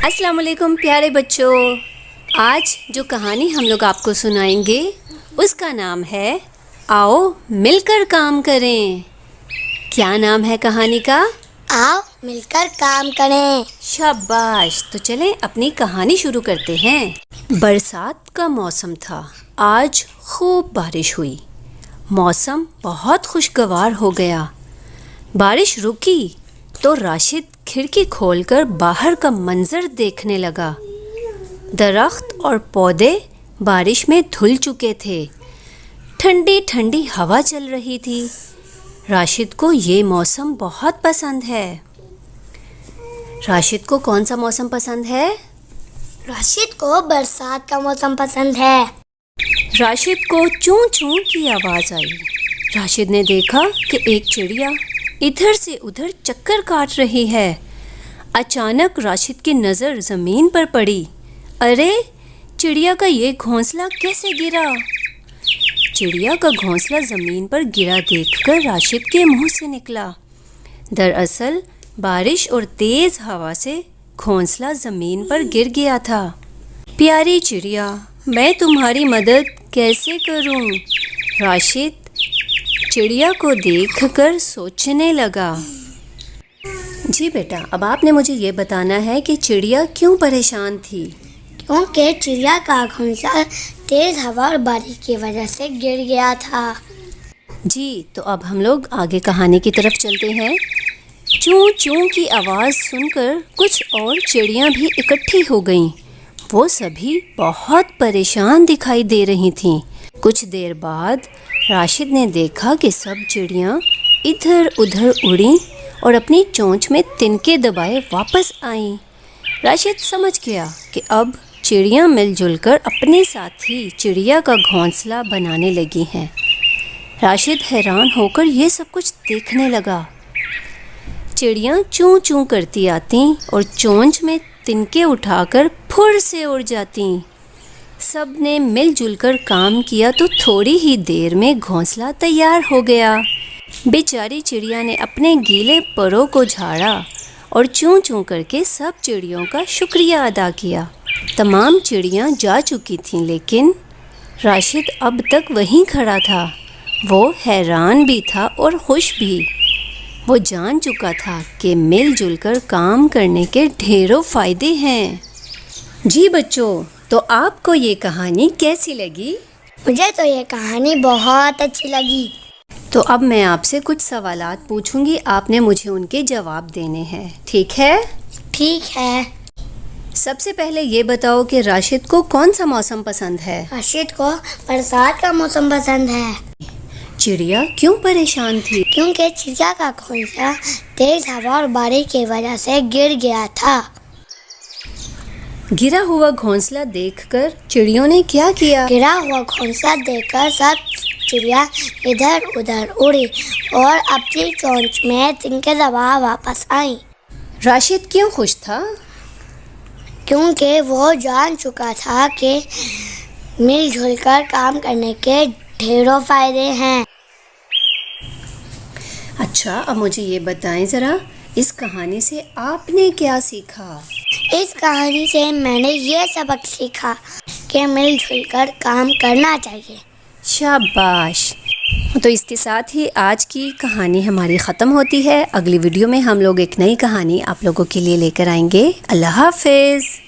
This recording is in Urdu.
السلام علیکم پیارے بچوں، آج جو کہانی ہم لوگ آپ کو سنائیں گے اس کا نام ہے آؤ مل کر کام کریں۔ کیا نام ہے کہانی کا؟ آؤ مل کر کام کریں۔ شاباش، تو چلیں اپنی کہانی شروع کرتے ہیں۔ برسات کا موسم تھا، آج خوب بارش ہوئی، موسم بہت خوشگوار ہو گیا۔ بارش رکی تو راشد کھڑکی کھول کر باہر کا منظر دیکھنے لگا۔ درخت اور پودے بارش میں دھل چکے تھے، ٹھنڈی ٹھنڈی ہوا چل رہی تھی۔ راشد کو یہ موسم بہت پسند ہے۔ راشد کو کون سا موسم پسند ہے؟ راشد کو برسات کا موسم پسند ہے۔ راشد کو چوں چوں کی آواز آئی۔ راشد نے دیکھا کہ ایک چڑیا ادھر سے ادھر چکر کاٹ رہی ہے۔ اچانک راشد کی نظر زمین پر پڑی۔ ارے، چڑیا کا یہ گھونسلہ کیسے گرا؟ چڑیا کا گھونسلہ زمین پر گرا دیکھ کر راشد کے منہ سے نکلا۔ دراصل بارش اور تیز ہوا سے گھونسلہ زمین پر گر گیا تھا۔ پیاری چڑیا، میں تمہاری مدد کیسے کروں؟ راشد چڑیا کو دیکھ کر سوچنے لگا۔ جی بیٹا، اب آپ نے مجھے یہ بتانا ہے کہ چڑیا کیوں پریشان تھی؟ کیونکہ چڑیا کا گھونسلہ تیز ہوا اور بارش کی وجہ سے گر گیا تھا۔ جی، تو اب ہم لوگ آگے کہانی کی طرف چلتے ہیں۔ چوں چوں کی آواز سن کر کچھ اور چڑیاں بھی اکٹھی ہو گئیں۔ وہ سبھی بہت پریشان دکھائی دے رہی تھیں۔ کچھ دیر بعد راشد نے دیکھا کہ سب چڑیاں ادھر ادھر اڑیں اور اپنی چونچ میں تنکے دبائے واپس آئیں۔ راشد سمجھ گیا کہ اب چڑیاں مل جل کر اپنے ساتھی چڑیا کا گھونسلہ بنانے لگی ہیں۔ راشد حیران ہو کر یہ سب کچھ دیکھنے لگا۔ چڑیاں چوں چوں کرتی آتیں اور چونچ میں تنکے اٹھا کر پھر سے اڑ جاتیں۔ سب نے مل جل کر کام کیا تو تھوڑی ہی دیر میں گھونسلہ تیار ہو گیا۔ بیچاری چڑیا نے اپنے گیلے پروں کو جھاڑا اور چوں چوں کر کے سب چڑیوں کا شکریہ ادا کیا۔ تمام چڑیاں جا چکی تھیں، لیکن راشد اب تک وہیں کھڑا تھا۔ وہ حیران بھی تھا اور خوش بھی۔ وہ جان چکا تھا کہ مل جل کر کام کرنے کے ڈھیروں فائدے ہیں۔ جی بچوں، تو آپ کو یہ کہانی کیسی لگی؟ مجھے تو یہ کہانی بہت اچھی لگی۔ تو اب میں آپ سے کچھ سوالات پوچھوں گی، آپ نے مجھے ان کے جواب دینے ہیں، ٹھیک ہے؟ ٹھیک ہے۔ سب سے پہلے یہ بتاؤ کہ راشد کو کون سا موسم پسند ہے؟ راشد کو برسات کا موسم پسند ہے۔ چڑیا کیوں پریشان تھی؟ کیونکہ چڑیا کا گھونسلہ تیز ہوا اور بارش کی وجہ سے گر گیا تھا۔ گرا ہوا گھونسلہ دیکھ کر چڑیوں نے کیا کیا؟ گرا ہوا گھونسلہ دیکھ کر سب چڑیا ادھر ادھر اڑی اور اپنی چونچ میں تنکے دبا واپس آئیں۔ راشد کیوں خوش تھا؟ کیونکہ وہ جان چکا تھا کہ مل جل کر کام کرنے کے ڈھیروں فائدے ہیں۔ اچھا، اب مجھے یہ بتائیں ذرا، اس کہانی سے آپ نے کیا سیکھا؟ اس کہانی سے میں نے یہ سبق سیکھا کہ مل جل کر کام کرنا چاہیے۔ شاباش۔ تو اس کے ساتھ ہی آج کی کہانی ہماری ختم ہوتی ہے۔ اگلی ویڈیو میں ہم لوگ ایک نئی کہانی آپ لوگوں کے لیے لے کر آئیں گے۔ اللہ حافظ۔